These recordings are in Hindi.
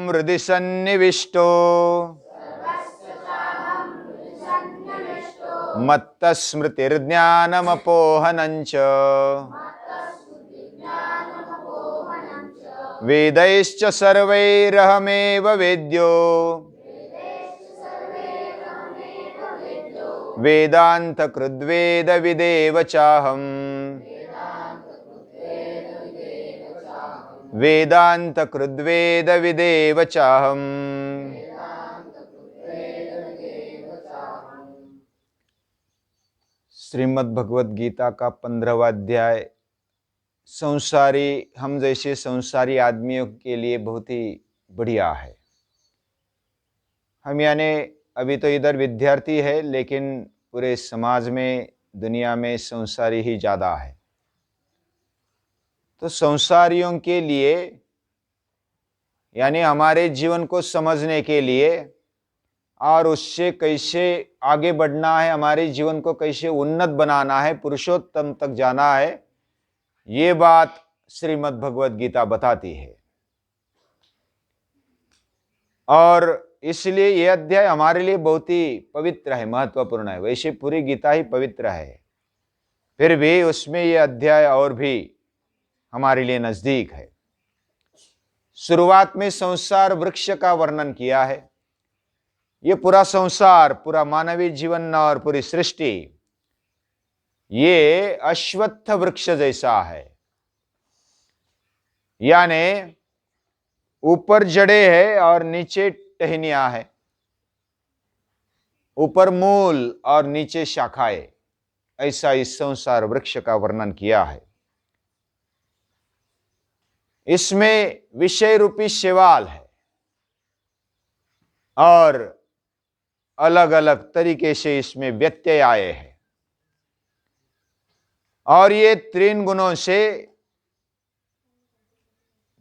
हृदि सन्निविष्टो मत्तस्मृतिर्ज्ञानमपोहनञ्च वेदैश्च सर्वैरहमेव वेद्यो वेदान्तकृद्वेदविदेव चाहम् वेदान्तकृद्वेदविदेव चाहम्। श्रीमद् भगवद गीता का 15वां अध्याय संसारी हम जैसे संसारी आदमियों के लिए बहुत ही बढ़िया है। हम यानी अभी तो इधर विद्यार्थी है, लेकिन पूरे समाज में दुनिया में संसारी ही ज़्यादा है। तो संसारियों के लिए यानी हमारे जीवन को समझने के लिए और उससे कैसे आगे बढ़ना है, हमारे जीवन को कैसे उन्नत बनाना है, पुरुषोत्तम तक जाना है, ये बात श्रीमद् भगवद गीता बताती है। और इसलिए यह अध्याय हमारे लिए बहुत ही पवित्र है, महत्वपूर्ण है। वैसे पूरी गीता ही पवित्र है, फिर भी उसमें यह अध्याय और भी हमारे लिए नजदीक है। शुरुआत में संसार वृक्ष का वर्णन किया है। ये पूरा संसार, पूरा मानवीय जीवन और पूरी सृष्टि ये अश्वत्थ वृक्ष जैसा है, यानी ऊपर जड़ें है और नीचे टहनियां है, ऊपर मूल और नीचे शाखाएं। ऐसा इस संसार वृक्ष का वर्णन किया है। इसमें विषय रूपी शैवाल है और अलग अलग तरीके से इसमें व्यत्यय आए हैं, और ये 3 गुणों से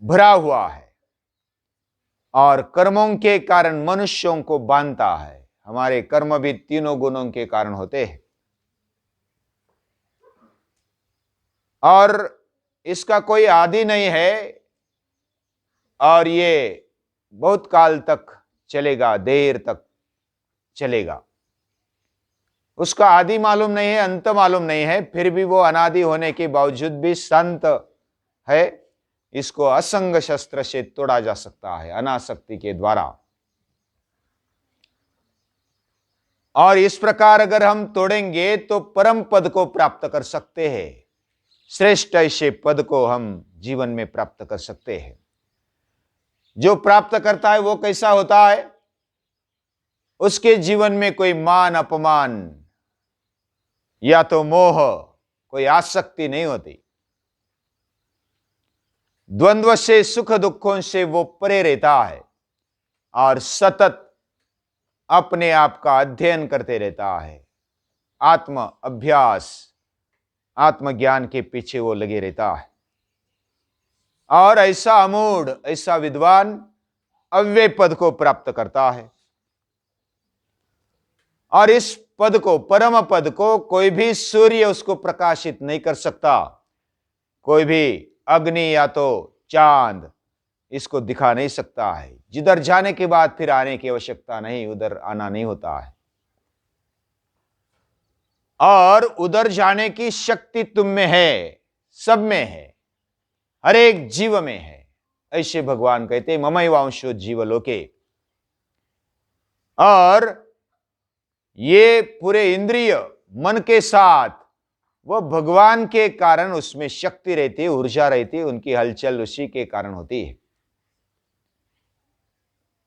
भरा हुआ है और कर्मों के कारण मनुष्यों को बांधता है। हमारे कर्म भी 3 गुणों के कारण होते हैं और इसका कोई आदि नहीं है, और ये बहुत काल तक चलेगा, देर तक चलेगा। उसका आदि मालूम नहीं है, अंत मालूम नहीं है, फिर भी वो अनादि होने के बावजूद भी शांत है। इसको असंग शस्त्र से तोड़ा जा सकता है, अनासक्ति के द्वारा। और इस प्रकार अगर हम तोड़ेंगे तो परम पद को प्राप्त कर सकते हैं। श्रेष्ठ ऐसे पद को हम जीवन में प्राप्त कर सकते हैं। जो प्राप्त करता है वो कैसा होता है? उसके जीवन में कोई मान अपमान या तो मोह, कोई आसक्ति नहीं होती। द्वंद्व से, सुख दुखों से वो परे रहता है और सतत अपने आप का अध्ययन करते रहता है। आत्म अभ्यास, आत्मज्ञान के पीछे वो लगे रहता है। और ऐसा अमूढ़, ऐसा विद्वान अव्यय पद को प्राप्त करता है। और इस पद को, परम पद को, कोई भी सूर्य उसको प्रकाशित नहीं कर सकता, कोई भी अग्नि या तो चांद इसको दिखा नहीं सकता है। जिधर जाने के बाद फिर आने की आवश्यकता नहीं, उधर आना नहीं होता है। और उधर जाने की शक्ति तुम में है, सब में है, हर एक जीव में है। ऐसे भगवान कहते ममैवांशो जीवलोके। और ये पूरे इंद्रिय मन के साथ वो भगवान के कारण उसमें शक्ति रहती है, ऊर्जा रहती है, उनकी हलचल उसी के कारण होती है।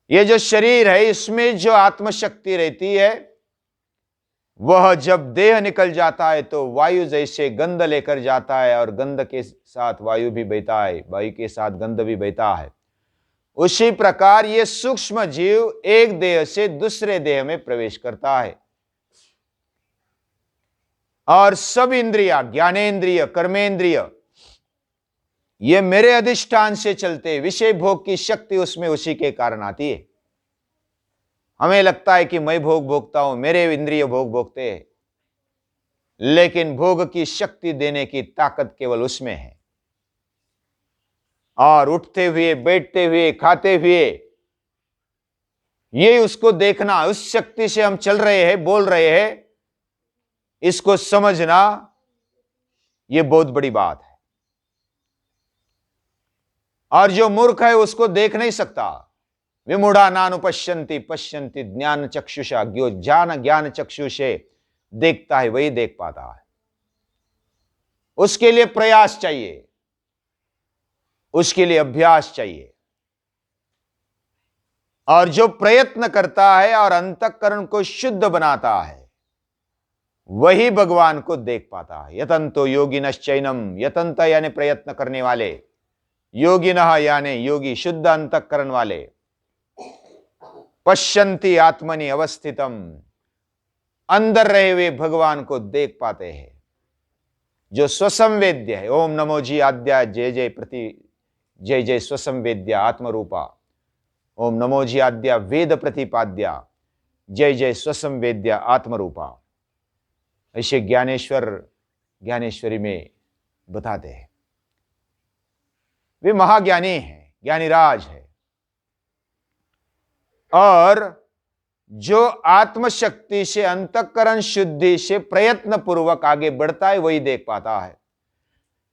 ये जो शरीर है इसमें जो आत्मशक्ति रहती है, वह जब देह निकल जाता है तो वायु जैसे गंध लेकर जाता है और गंध के साथ वायु भी बहता है, वायु के साथ गंध भी बहता है। उसी प्रकार ये सूक्ष्म जीव एक देह से दूसरे देह में प्रवेश करता है। और सब इंद्रिया, ज्ञानेन्द्रिय, कर्मेंद्रिय, ये मेरे अधिष्ठान से चलते। विषय भोग की शक्ति उसमें उसी के कारण आती है। हमें लगता है कि मैं भोग भोगता हूं, मेरे इंद्रिय भोग भोगते हैं, लेकिन भोग की शक्ति देने की ताकत केवल उसमें है। और उठते हुए, बैठते हुए, खाते हुए ये उसको देखना, उस शक्ति से हम चल रहे हैं, बोल रहे हैं, इसको समझना, ये बहुत बड़ी बात है। और जो मूर्ख है उसको देख नहीं सकता। विमूढ़ा नानुपश्यन्ति पश्यन्ति ज्ञान चक्षुषा, जो ज्ञान चक्षु से देखता है वही देख पाता है। उसके लिए प्रयास चाहिए, उसके लिए अभ्यास चाहिए। और जो प्रयत्न करता है और अंतःकरण को शुद्ध बनाता है वही भगवान को देख पाता है। यतन्तो योगिनश्चैनम, यतन्त यानी प्रयत्न करने वाले, योगिनः यानी योगी, शुद्ध अंतःकरण वाले, पश्यन्ति आत्मनि अवस्थितम, अंदर रहे हुए भगवान को देख पाते हैं, जो स्वसंवेद्य है। ओम नमो जी आद्या जय जय प्रति जय जय स्वसंवेद्या आत्मरूपा, ओम नमो जी आद्या वेद प्रतिपाद्या जय जय स्वसंवेद्या आत्मरूपा। ऐसे ज्ञानेश्वर ज्ञानेश्वरी में बताते हैं। वे महाज्ञानी हैं, ज्ञानीराज है। और जो आत्मशक्ति से अंतःकरण शुद्धि से प्रयत्न पूर्वक आगे बढ़ता है वही देख पाता है।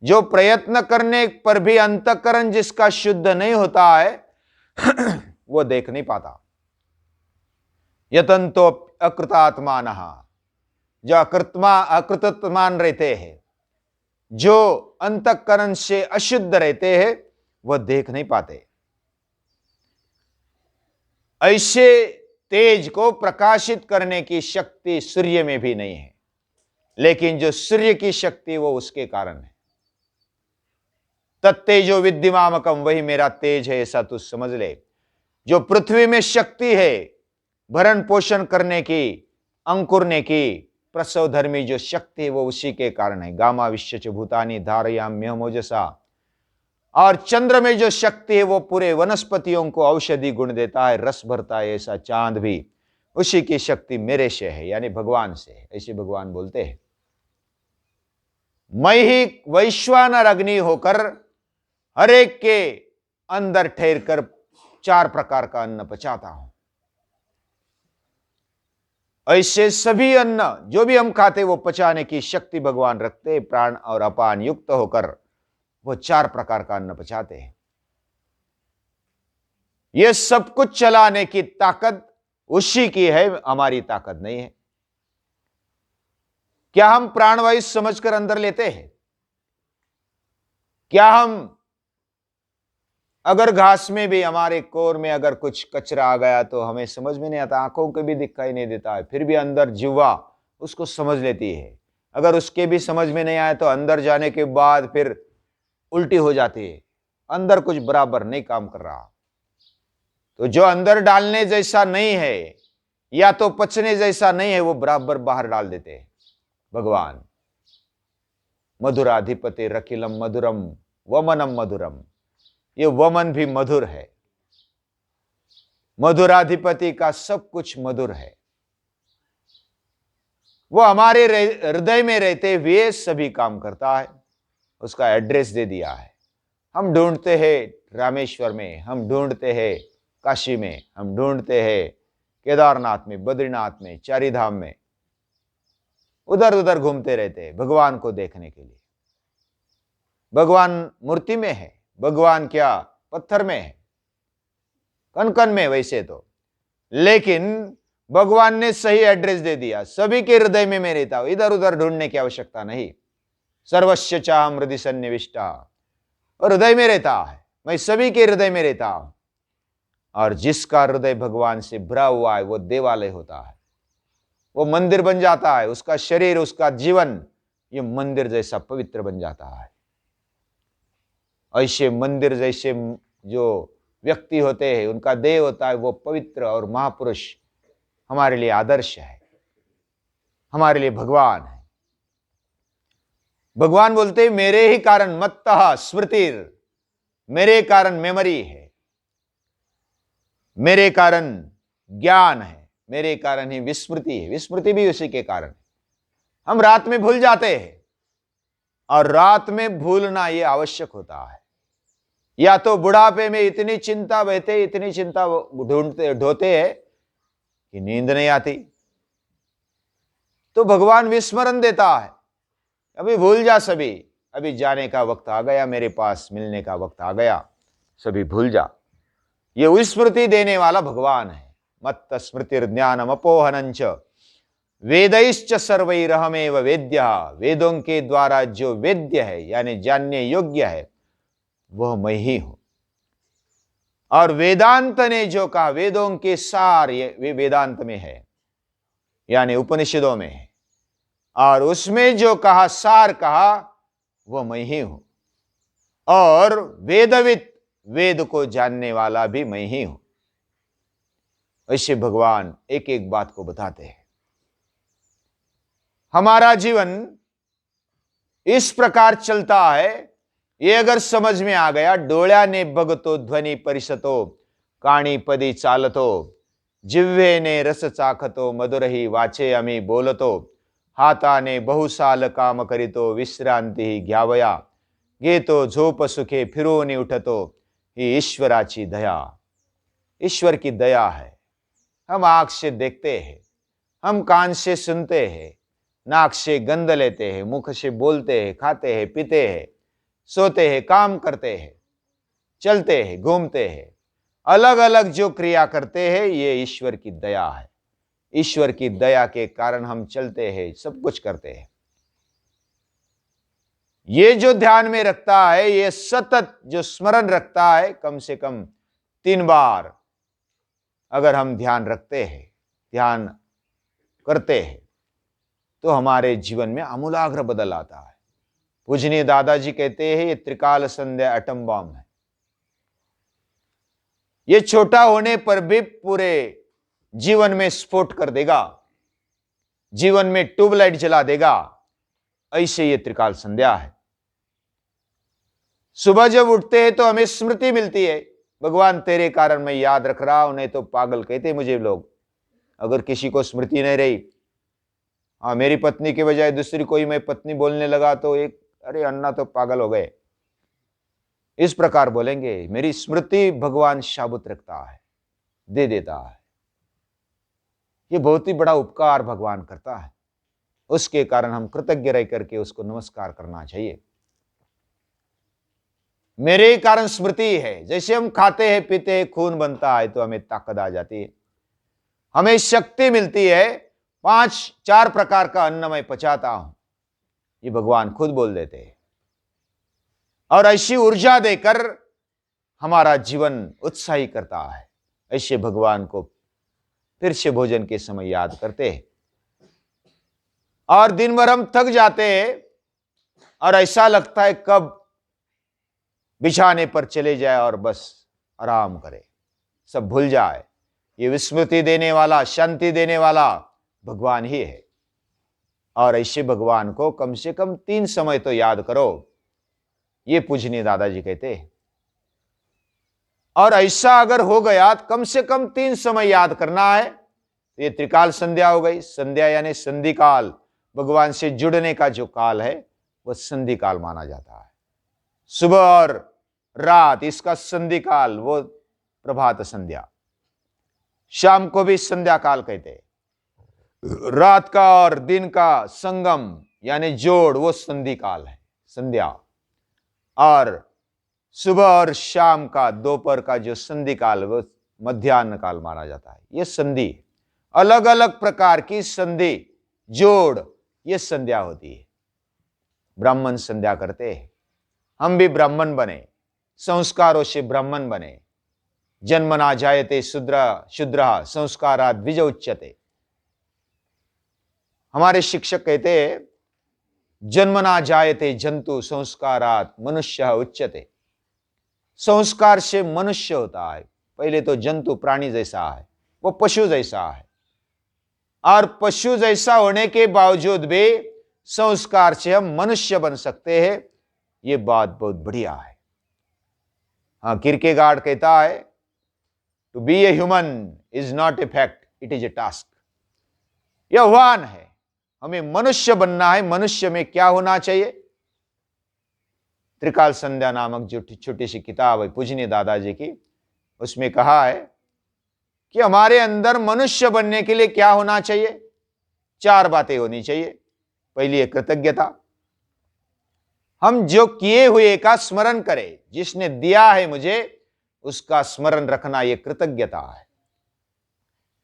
जो प्रयत्न करने पर भी अंतःकरण जिसका शुद्ध नहीं होता है वो देख नहीं पाता। यतन्तो अकृतात्मानः, जो अकृतत्मान रहते हैं, जो अंतःकरण से अशुद्ध रहते हैं, वह देख नहीं पाते। ऐसे तेज को प्रकाशित करने की शक्ति सूर्य में भी नहीं है, लेकिन जो सूर्य की शक्ति वो उसके कारण है। तत्तेजो विद्यमामकम, वही मेरा तेज है, ऐसा तू समझ ले। जो पृथ्वी में शक्ति है भरण पोषण करने की, अंकुरने की, प्रसव धर्मी जो शक्ति है वो उसी के कारण है। गामा विश्व भूतानि धारयाम्यहमोजसा। और चंद्र में जो शक्ति है वो पूरे वनस्पतियों को औषधि गुण देता है, रस भरता है। ऐसा चांद भी उसी की शक्ति मेरे से है, यानी भगवान से है। ऐसे भगवान बोलते हैं, मैं ही वैश्वानर अग्नि होकर हर एक के अंदर ठहर कर 4 प्रकार का अन्न पचाता हूं। ऐसे सभी अन्न जो भी हम खाते वो पचाने की शक्ति भगवान रखते। प्राण और अपान युक्त होकर वो 4 प्रकार का अन्न पचाते हैं। ये सब कुछ चलाने की ताकत उसी की है, हमारी ताकत नहीं है। क्या हम प्राणवायु समझकर अंदर लेते हैं? क्या हम अगर घास में भी हमारे कोर में अगर कुछ कचरा आ गया तो हमें समझ में नहीं आता, आंखों को भी दिखाई नहीं देता है, फिर भी अंदर जिह्वा उसको समझ लेती है। अगर उसके भी समझ में नहीं आए तो अंदर जाने के बाद फिर उल्टी हो जाती है, अंदर कुछ बराबर नहीं काम कर रहा। तो जो अंदर डालने जैसा नहीं है या तो पचने जैसा नहीं है वो बराबर बाहर डाल देते हैं भगवान। मधुराधिपति रखिलम मधुरम वमनम मधुरम, ये वमन भी मधुर है। मधुराधिपति का सब कुछ मधुर है। वो हमारे हृदय में रहते हुए सभी काम करता है। उसका एड्रेस दे दिया है। हम ढूंढते हैं रामेश्वर में, हम ढूंढते हैं काशी में, हम ढूंढते हैं केदारनाथ में, बद्रीनाथ में, चारीधाम में, उधर उधर घूमते रहते हैं भगवान को देखने के लिए। भगवान मूर्ति में है, भगवान क्या पत्थर में है, कन कन में वैसे तो, लेकिन भगवान ने सही एड्रेस दे दिया। सभी के हृदय में मैं रहता हूं, इधर उधर ढूंढने की आवश्यकता नहीं। सर्वस्य चाहम हृदय सन्निविष्टा, और हृदय में रहता है, मैं सभी के हृदय में रहता हूं। और जिसका हृदय भगवान से भरा हुआ है वो देवालय होता है, वो मंदिर बन जाता है। उसका शरीर, उसका जीवन ये मंदिर जैसा पवित्र बन जाता है। ऐसे मंदिर जैसे जो व्यक्ति होते हैं, उनका देह होता है वो पवित्र और महापुरुष हमारे लिए आदर्श है, हमारे लिए भगवान है। भगवान बोलते हैं मेरे ही कारण मत्तः स्मृतिर, मेरे कारण मेमोरी है, मेरे कारण ज्ञान है, मेरे कारण ही विस्मृति है। विस्मृति भी उसी के कारण है। हम रात में भूल जाते हैं, और रात में भूलना यह आवश्यक होता है। या तो बुढ़ापे में इतनी चिंता बहते, इतनी चिंता ढोते हैं कि नींद नहीं आती, तो भगवान विस्मरण देता है, अभी भूल जा सभी, अभी जाने का वक्त आ गया, मेरे पास मिलने का वक्त आ गया, सभी भूल जा। ये विस्मृति देने वाला भगवान है। मत्त स्मृतिर्ज्ञानम अपोहनंच वेदैश्च सर्वैरहमेव वेद्यः, वेदों के द्वारा जो वेद्य है यानी जानने योग्य है वह मैं ही हूं। और वेदांत ने जो कहा, वेदों के सार वे वेदांत में है यानी उपनिषदों में है, और उसमें जो कहा सार कहा वह मैं ही हूं। और वेदविद, वेद को जानने वाला भी मैं ही हूं। ऐसे भगवान एक एक बात को बताते हैं। हमारा जीवन इस प्रकार चलता है, ये अगर समझ में आ गया, डोळ्याने बघतो ध्वनी परिसतो, काणी पदी चालतो, जिव्हेने रस चाखतो, मधुरही वाचे आम्ही बोलतो, हाताने बहुसाल काम करीतो, विश्रांती घ्यावया, घेतो झोप सुखे, फिरून उठतो, ही ईश्वराची दया। ईश्वर की दया है। हम आंख से देखते हैं, हम कान से सुनते हैं, नाक से गंध लेते हैं, मुख से बोलते हैं, खाते हैं, पीते हैं, सोते हैं, काम करते हैं, चलते हैं, घूमते हैं, अलग अलग जो क्रिया करते हैं, ये ईश्वर की दया है। ईश्वर की दया के कारण हम चलते हैं, सब कुछ करते हैं। ये जो ध्यान में रखता है, ये सतत जो स्मरण रखता है, कम से कम 3 बार अगर हम ध्यान रखते हैं, ध्यान करते हैं, तो हमारे जीवन में आमूलाग्र बदल आता है। पूजनीय दादाजी कहते हैं, ये त्रिकाल संध्या एटम बम है। ये छोटा होने पर भी पूरे जीवन में स्फोट कर देगा, जीवन में ट्यूबलाइट जला देगा। ऐसे ये त्रिकाल संध्या है। सुबह जब उठते हैं तो हमें स्मृति मिलती है, भगवान तेरे कारण मैं याद रख रहा हूं, नहीं तो पागल कहते मुझे लोग। अगर किसी को स्मृति नहीं रही, हाँ मेरी पत्नी के बजाय दूसरी कोई मैं पत्नी बोलने लगा तो एक, अरे अन्ना तो पागल हो गए, इस प्रकार बोलेंगे। मेरी स्मृति भगवान शाबुत रखता है, दे देता है। ये बहुत ही बड़ा उपकार भगवान करता है, उसके कारण हम कृतज्ञ रह करके उसको नमस्कार करना चाहिए। मेरे ही कारण स्मृति है। जैसे हम खाते हैं पीते हैं, खून बनता है तो हमें ताकत आ जाती है, हमें शक्ति मिलती है। 4 प्रकार का अन्न मैं पचाता हूं, ये भगवान खुद बोल देते हैं। और ऐसी ऊर्जा देकर हमारा जीवन उत्साही करता है। ऐसे भगवान को फिर से भोजन के समय याद करते हैं। और दिन भर हम थक जाते हैं और ऐसा लगता है कब बिछाने पर चले जाए और बस आराम करे, सब भूल जाए। ये विस्मृति देने वाला, शांति देने वाला भगवान ही है। और ऐसे भगवान को कम से कम 3 समय तो याद करो, ये पूजनीय दादाजी कहते हैं। और ऐसा अगर हो गया, कम से कम 3 समय याद करना है। ये त्रिकाल संध्या हो गई। संध्या यानी संधि काल, भगवान से जुड़ने का जो काल है वह संधि काल माना जाता है। सुबह और रात इसका संधि काल, वो प्रभात संध्या। शाम को भी संध्या काल कहते हैं। रात का और दिन का संगम यानी जोड़, वो संधि काल है, संध्या। और सुबह और शाम का, दोपहर का जो संधि काल, वो मध्याह्न काल माना जाता है। ये संधि, अलग अलग प्रकार की संधि, जोड़, ये संध्या होती है। ब्राह्मण संध्या करते हैं, हम भी ब्राह्मण बने, संस्कारों से ब्राह्मण बने। जन्मना जायते शूद्रः संस्कारात् द्विज उच्यते। हमारे शिक्षक कहते हैं, जन्मना जायते जंतु संस्कारात् मनुष्य उच्यते। संस्कार से मनुष्य होता है। पहले तो जंतु प्राणी जैसा है, वो पशु जैसा है। और पशु जैसा होने के बावजूद भी संस्कार से हम मनुष्य बन सकते हैं, ये बात बहुत बढ़िया है। हाँ, किरकेगार्ड कहता है, to be a human is not a fact, it is a task. यह आह्वान है, हमें मनुष्य बनना है। मनुष्य में क्या होना चाहिए? त्रिकाल संध्या नामक जो छोटी सी किताब है पूजनीय दादाजी की, उसमें कहा है कि हमारे अंदर मनुष्य बनने के लिए क्या होना चाहिए। 4 बातें होनी चाहिए। पहली है कृतज्ञता। हम जो किए हुए का स्मरण करें, जिसने दिया है मुझे उसका स्मरण रखना, यह कृतज्ञता है।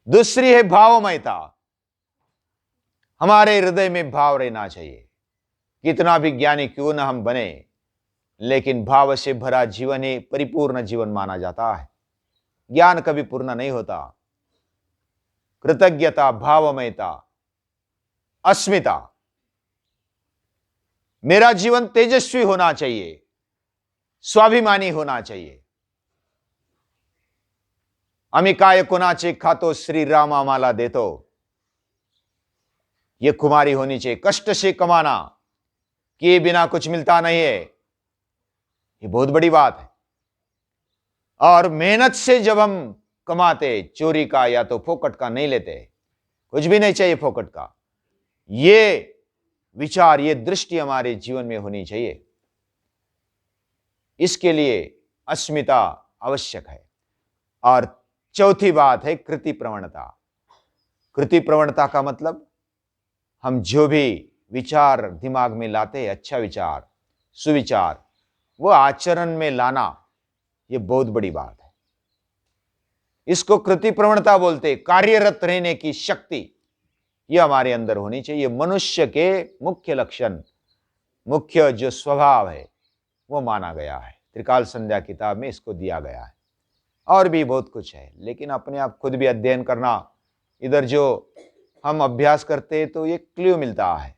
दूसरी है भावमयता। हमारे हृदय में भाव रहना चाहिए। कितना भी ज्ञानी क्यों ना हम बने, लेकिन भाव से भरा जीवन ही परिपूर्ण जीवन माना जाता है। ज्ञान कभी पूर्ण नहीं होता। कृतज्ञता, भावमयता, अस्मिता। मेरा जीवन तेजस्वी होना चाहिए, स्वाभिमानी होना चाहिए। आम्ही काय कोणाचे खातो, श्री राम आम्हाला देतो। यह खुमारी होनी चाहिए। कष्ट से कमाना, किए बिना कुछ मिलता नहीं है, ये बहुत बड़ी बात है। और मेहनत से जब हम कमाते, चोरी का या तो फोकट का नहीं लेते, कुछ भी नहीं चाहिए फोकट का। ये विचार, ये दृष्टि हमारे जीवन में होनी चाहिए। इसके लिए अस्मिता आवश्यक है। और चौथी बात है कृति प्रवणता। कृति प्रवणता का मतलब हम जो भी विचार दिमाग में लाते हैं, अच्छा विचार, सुविचार, वो आचरण में लाना, ये बहुत बड़ी बात है। इसको कृति प्रवणता बोलते। कार्यरत रहने की शक्ति ये हमारे अंदर होनी चाहिए। मनुष्य के मुख्य लक्षण, मुख्य जो स्वभाव है वो माना गया है। त्रिकाल संध्या किताब में इसको दिया गया है। और भी बहुत कुछ है, लेकिन अपने आप खुद भी अध्ययन करना। इधर जो हम अभ्यास करते हैं तो ये क्ल्यू मिलता है।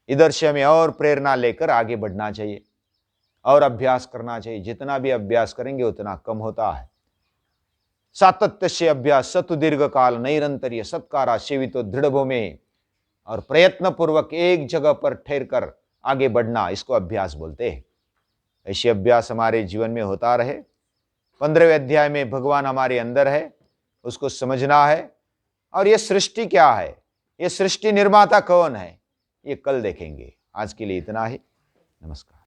इधर से हमें और प्रेरणा लेकर आगे बढ़ना चाहिए और अभ्यास करना चाहिए। जितना भी अभ्यास करेंगे उतना कम होता है। सातत्य से अभ्यास सतु दीर्घ काल नैरंतर्य सत्कारा सेवितो दृढ़ भूमि। और प्रयत्न पूर्वक एक जगह पर ठहर कर आगे बढ़ना, इसको अभ्यास बोलते हैं। ऐसे अभ्यास हमारे जीवन में होता रहे। 15वें अध्याय में भगवान हमारे अंदर है, उसको समझना है। और ये सृष्टि क्या है, ये सृष्टि निर्माता कौन है, ये कल देखेंगे। आज के लिए इतना ही। नमस्कार।